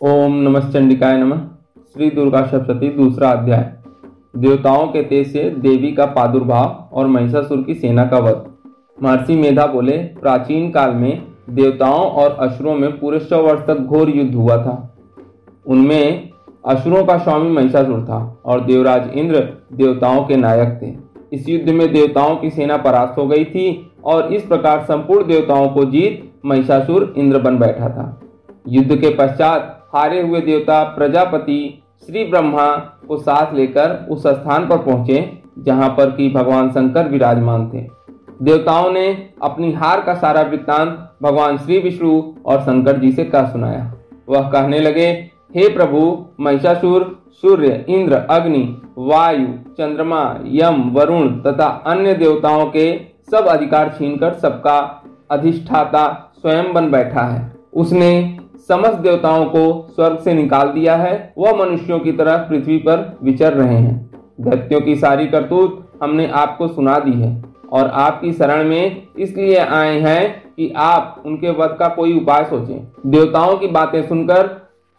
ओम नमश्चंडिकाय नमः। श्री दुर्गा सप्तशती दूसरा अध्याय। देवताओं के तेज से देवी का प्रादुर्भाव और महिषासुर की सेना का वध। महर्षि मेधा बोले, प्राचीन काल में देवताओं और असुरों में पूरे 100 वर्ष तक घोर युद्ध हुआ था। उनमें असुरों का स्वामी महिषासुर था और देवराज इंद्र देवताओं के नायक थे। इस युद्ध में देवताओं की सेना परास्त हो गई थी और इस प्रकार संपूर्ण देवताओं को जीत महिषासुर इंद्र बन बैठा था। युद्ध के पश्चात हारे हुए देवता प्रजापति श्री ब्रह्मा को साथ लेकर उस स्थान पर पहुंचे जहां पर कि भगवान शंकर विराजमान थे। देवताओं ने अपनी हार का सारा वृत्तांत भगवान श्री विष्णु और शंकर जी से कह सुनाया। वह कहने लगे, हे प्रभु, महिषासुर सूर्य, इंद्र, अग्नि, वायु, चंद्रमा, यम, वरुण तथा अन्य देवताओं के सब अधिकार छीनकर सबका अधिष्ठाता स्वयं बन बैठा है। उसने समस्त देवताओं को स्वर्ग से निकाल दिया है। वह मनुष्यों की तरह पृथ्वी पर विचर रहे हैं। दैत्यों की सारी करतूत हमने आपको सुना दी है और आपकी शरण में इसलिए आए हैं कि आप उनके वध का कोई उपाय सोचें। देवताओं की बातें सुनकर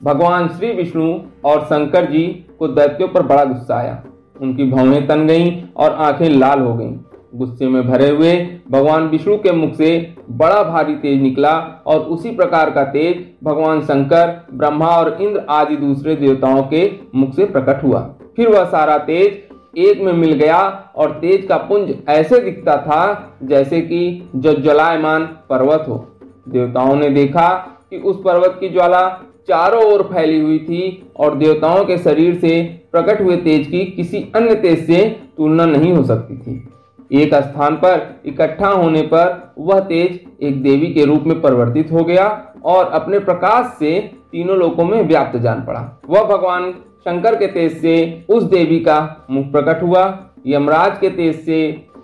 भगवान श्री विष्णु और शंकर जी को दैत्यों पर बड़ा गुस्सा आया। उनकी भौहें तन गईं और आंखें लाल हो गईं। गुस्से में भरे हुए भगवान विष्णु के मुख से बड़ा भारी तेज निकला और उसी प्रकार का तेज भगवान शंकर, ब्रह्मा और इंद्र आदि दूसरे देवताओं के मुख से प्रकट हुआ। फिर वह सारा तेज एक में मिल गया और तेज का पुंज ऐसे दिखता था जैसे कि ज्वलायमान पर्वत हो। देवताओं ने देखा कि उस पर्वत की ज्वाला चारों ओर फैली हुई थी और देवताओं के शरीर से प्रकट हुए तेज की किसी अन्य तेज से तुलना नहीं हो सकती थी। एक स्थान पर इकट्ठा होने पर वह तेज एक देवी के रूप में परिवर्तित हो गया और अपने प्रकाश से तीनों लोकों में व्याप्त जान पड़ा। वह भगवान शंकर के तेज से उस देवी का मुख प्रकट हुआ। यमराज के तेज से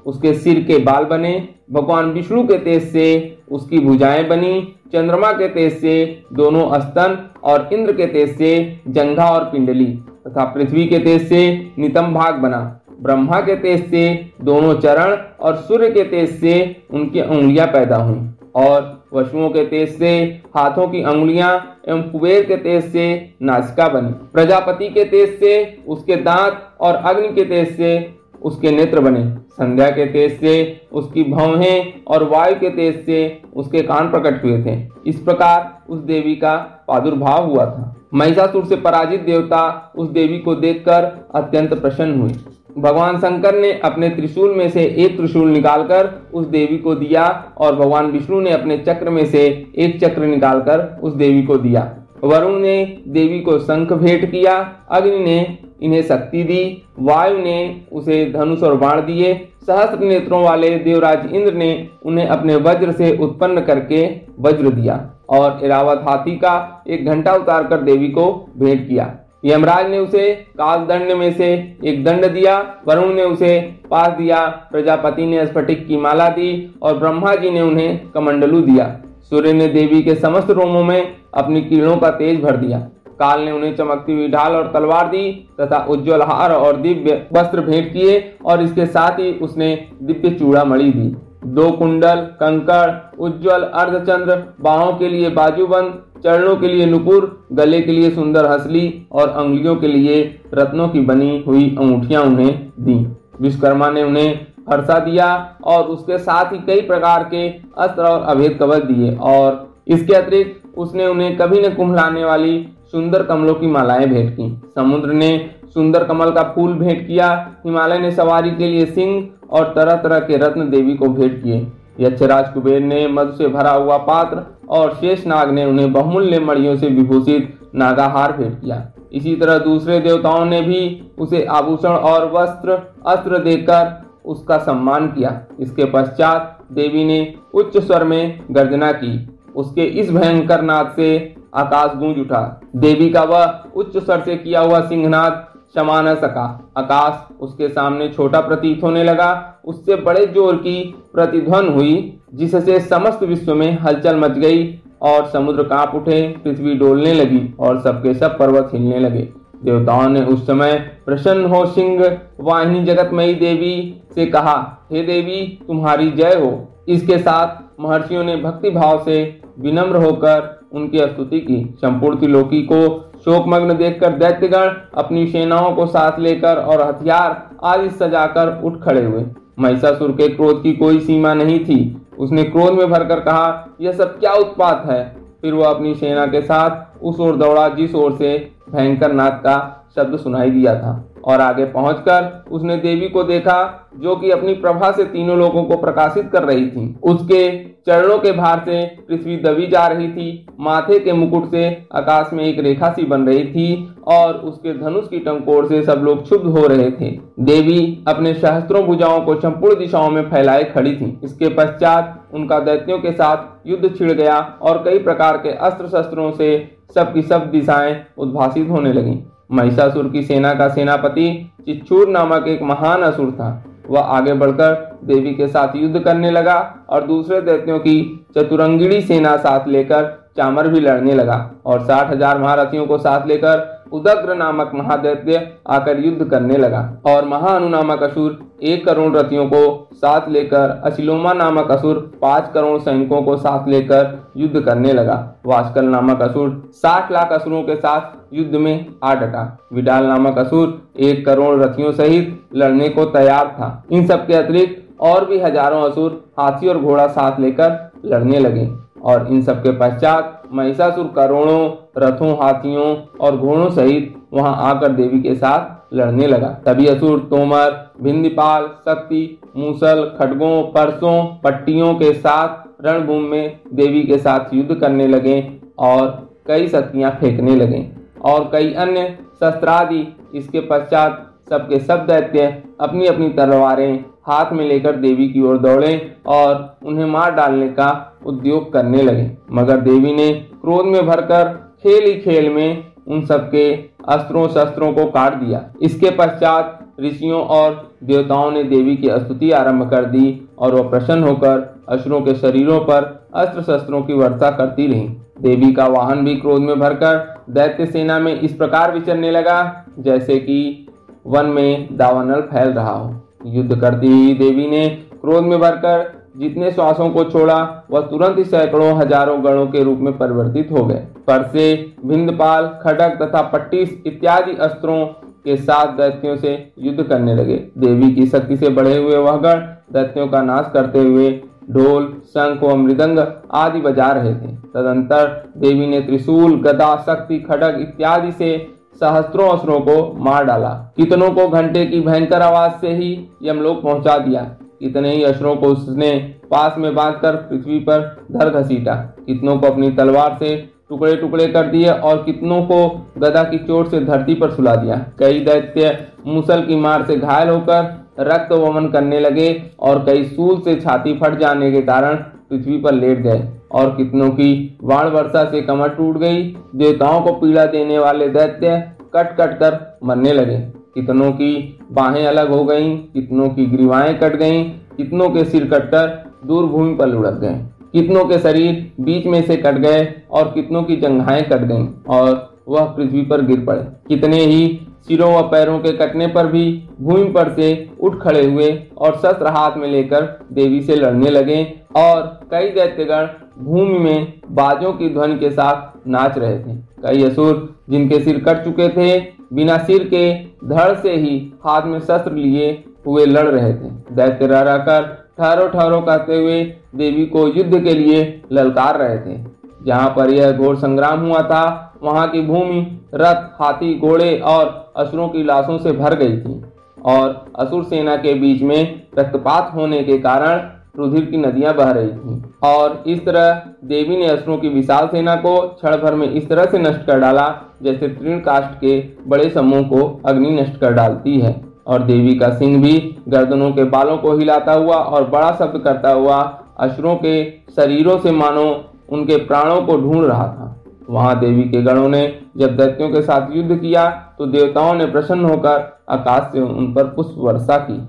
उसके सिर के बाल बने। भगवान विष्णु के तेज से उसकी भुजाएं बनी। चंद्रमा के तेज से दोनों स्तन और इंद्र के तेज से जंघा और पिंडली तथा पृथ्वी के तेज से नितंब भाग बना। ब्रह्मा के तेज से दोनों चरण और सूर्य के तेज से उनकी उंगलियां पैदा हुई और वसुओं के तेज से हाथों की अंगुलियां एवं कुबेर के तेज से नासिका बनी। प्रजापति के तेज से उसके दांत और अग्नि के तेज से उसके नेत्र बने। संध्या के तेज से उसकी भौहें और वायु के तेज से उसके कान प्रकट हुए थे। इस प्रकार उस देवी का प्रादुर्भाव हुआ था। महिषासुर से पराजित देवता उस देवी को देखकर अत्यंत प्रसन्न हुए। भगवान शंकर ने अपने त्रिशूल में से एक त्रिशूल निकालकर उस देवी को दिया और भगवान विष्णु ने अपने चक्र में से एक चक्र निकालकर उस देवी को दिया। वरुण ने देवी को शंख भेंट किया। अग्नि ने इन्हें शक्ति दी। वायु ने उसे धनुष और बाण दिए। सहस्त्र नेत्रों वाले देवराज इंद्र ने उन्हें अपने वज्र से उत्पन्न करके वज्र दिया और ऐरावत हाथी का एक घंटा उतारकर देवी को भेंट किया। यमराज ने उसे कालदंड में से एक दंड दिया। वरुण ने उसे पास दिया। प्रजापति ने स्फटिक की माला दी और ब्रह्मा जी ने उन्हें कमंडलू दिया। सूर्य ने देवी के समस्त रोमों में अपनी किरणों का तेज भर दिया। काल ने उन्हें चमकती हुई ढाल और तलवार दी तथा उज्ज्वल हार और दिव्य वस्त्र भेंट किए और इसके साथ ही उसने दिव्य चूड़ामणि दी। 2 कुंडल, कंकड़, उज्ज्वल अर्धचंद्र, बाहों के लिए बाजूबंद, चरणों के लिए नुपुर, गले के लिए सुंदर हंसली और अंगुलियों के लिए रत्नों की बनी हुई अंगूठियां उन्हें दी। विश्वकर्मा ने उन्हें हर्षा दिया और उसके साथ ही कई प्रकार के अस्त्र और अभेद कवच दिए और इसके अतिरिक्त उसने उन्हें कभी न कुम्भलाने वाली सुंदर कमलों की मालाएं भेंट की। समुद्र ने सुंदर कमल का फूल भेंट किया। हिमालय ने सवारी के लिए सिंह और तरह तरह के रत्न देवी को भेंट किए। यक्षराज कुबेर ने मधु से भरा हुआ पात्र और शेषनाग ने उन्हें बहुमूल्य मणियों से विभूषित नागाहार भेंट किया। इसी तरह दूसरे देवताओं ने भी उसे आभूषण और वस्त्र अस्त्र देकर उसका सम्मान किया। इसके पश्चात देवी ने उच्च स्वर में गर्जना की। उसके इस भयंकर नाद से आकाश गूंज उठा। देवी का वह उच्च स्वर से किया हुआ सिंहनाद क्षमा न सका। आकाश उसके सामने छोटा प्रतीत होने लगा। उससे बड़े जोर की प्रतिध्वनि हुई जिससे समस्त विश्व में हलचल मच गई और समुद्र कांप उठे, पृथ्वी डोलने लगी और सबके सब पर्वत हिलने लगे। देवताओं ने उस समय प्रसन्न हो सिंह वाहिनी जगतमयी देवी से कहा, हे देवी, तुम्हारी जय हो। इसके साथ महर्षियों ने भक्ति भाव से विनम्र होकर उनकी स्तुति की। संपूर्ण त्रिलोकी को शोकमग्न देखकर दैत्यगण अपनी सेनाओं को साथ लेकर और हथियार आदि सजाकर उठ खड़े हुए। महिषासुर के क्रोध की कोई सीमा नहीं थी। उसने क्रोध में भरकर कहा, यह सब क्या उत्पात है। फिर वह अपनी सेना के साथ उस ओर दौड़ा जिस ओर से भयंकर नाद का शब्द सुनाई दिया था, और आगे पहुंचकर उसने देवी को देखा जो कि अपनी प्रभा से तीनों लोगों को प्रकाशित कर रही थी। उसके चरणों के भार से पृथ्वी दबी जा रही थी। माथे के मुकुट से आकाश में एक रेखा सी बन रही थी और उसके धनुष की टंकोर से सब लोग क्षुब्ध हो रहे थे। देवी अपने सहस्त्रों भुजाओं को संपूर्ण दिशाओं में फैलाए खड़ी थी। इसके पश्चात उनका दैत्यों के साथ युद्ध छिड़ गया और कई प्रकार के अस्त्र शस्त्रों से सबकी सब दिशाएं उद्भासित होने लगीं। महिषासुर की सेना का सेनापति चिच्छूर नामक एक महान असुर था। वह आगे बढ़कर देवी के साथ युद्ध करने लगा और दूसरे दैत्यों की चतुरंगिणी सेना साथ लेकर चामर भी लड़ने लगा, और 60,000 महारथियों को साथ लेकर उदग्र नामक महादैत्य आकर युद्ध करने लगा। और महाअनु नामक असुर 1 करोड़ रथियों को साथ लेकर, अशिलोमा नामक असुर 5 करोड़ सैनिकों को साथ लेकर युद्ध करने लगा। वास्कल नामक असुर 60 लाख असुरों के साथ युद्ध में आ डटा। विडाल नामक असुर 1 करोड़ रथियों सहित लड़ने को तैयार था। इन सबके अतिरिक्त और भी हजारों असुर हाथी और घोड़ा साथ लेकर लड़ने लगे, और इन सबके पश्चात महिषासुर करोड़ों रथों, हाथियों और घोड़ों सहित वहां आकर देवी के साथ लड़ने लगा। तभी असुर तोमर, भिंदीपाल, शक्ति, मूसल, खड्गों, परसों, पट्टियों के साथ रणभूमि में देवी के साथ युद्ध करने लगे और कई शक्तियां फेंकने लगे और कई अन्य शस्त्रादि। इसके पश्चात सबके सब दैत्य अपनी अपनी तलवारें हाथ में लेकर देवी की ओर दौड़े और उन्हें मार डालने का उद्योग करने लगे, मगर देवी ने क्रोध में भरकर खेल ही खेल में उन सबके अस्त्रों शस्त्रों को काट दिया। इसके पश्चात ऋषियों और देवताओं ने देवी की स्तुति आरंभ कर दी और वह प्रसन्न होकर असुरों के शरीरों पर अस्त्र शस्त्रों की वर्षा करती रही। देवी का वाहन भी क्रोध में भरकर दैत्य सेना में इस प्रकार विचरने लगा जैसे कि वन में दावानल फैल रहा हो। युद्ध करती हुई देवी ने क्रोध में भरकर जितने श्वासों को छोड़ा वह तुरंत ही सैकड़ों हजारों गणों के रूप में परिवर्तित हो गए। परसे, भिंदपाल, खड्ग तथा पट्टिस इत्यादि अस्त्रों के साथ दैत्यों से युद्ध करने लगे। देवी की शक्ति से बढ़े हुए वह गण दैत्यों का नाश करते हुए ढोल, शंख व मृदंग आदि बजा रहे थे। तदंतर देवी ने त्रिशूल, गदा, शक्ति, खड्ग इत्यादि से सहस्त्रों असुरों को मार डाला। कितनों को घंटे की भयंकर आवाज से ही यमलोक पहुंचा दिया। कितने ही असुरों को उसने पास में बांधकर पृथ्वी पर धर घसीटा। कितनों को अपनी तलवार से टुकड़े टुकड़े कर दिए और कितनों को गदा की चोट से धरती पर सुला दिया। कई दैत्य मूसल की मार से घायल होकर रक्त वमन करने लगे और कई सूल से छाती फट जाने के कारण पृथ्वी पर लेट गए और कितनों की बाण वर्षा से कमर टूट गई। देवताओं को पीड़ा देने वाले दैत्य कट कट कर मरने लगे। कितनों की बाहें अलग हो गईं, कितनों की ग्रीवाएं कट गईं, कितनों के सिर कटकर दूर भूमि पर लुढ़क गए, कितनों के शरीर बीच में से कट गए और कितनों की जंघाएं कट गईं और वह पृथ्वी पर गिर पड़े। कितने ही सिरों व पैरों के कटने पर भी भूमि पर से उठ खड़े हुए और शस्त्र हाथ में लेकर देवी से लड़ने लगे और कई दैत्यगण भूमि में बाजों की ध्वनि के साथ नाच रहे थे। कई असुर जिनके सिर कट चुके थे बिना सिर के धड़ से ही हाथ में शस्त्र लिए हुए लड़ रहे थे। दैत्य रह रहकर ठहरो ठहरो कहते हुए देवी को युद्ध के लिए ललकार रहे थे। जहाँ पर यह घोर संग्राम हुआ था वहां की भूमि रथ, हाथी, घोड़े और असुरों की लाशों से भर गई थी और असुर सेना के बीच में रक्तपात होने के कारण रुधिर की नदियां बह रही थीं। और इस तरह देवी ने असुरों की विशाल सेना को क्षण भर में इस तरह से नष्ट कर डाला जैसे तृण काष्ठ के बड़े समूह को अग्नि नष्ट कर डालती है। और देवी का सिंह भी गर्दनों के बालों को हिलाता हुआ और बड़ा शब्द करता हुआ असुरों के शरीरों से मानो उनके प्राणों को ढूंढ रहा था। वहां देवी के गणों ने जब दैत्यों के साथ युद्ध किया तो देवताओं ने प्रसन्न होकर आकाश से उन पर पुष्प वर्षा की।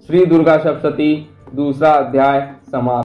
श्री दुर्गा सप्तशती दूसरा अध्याय समाप्त।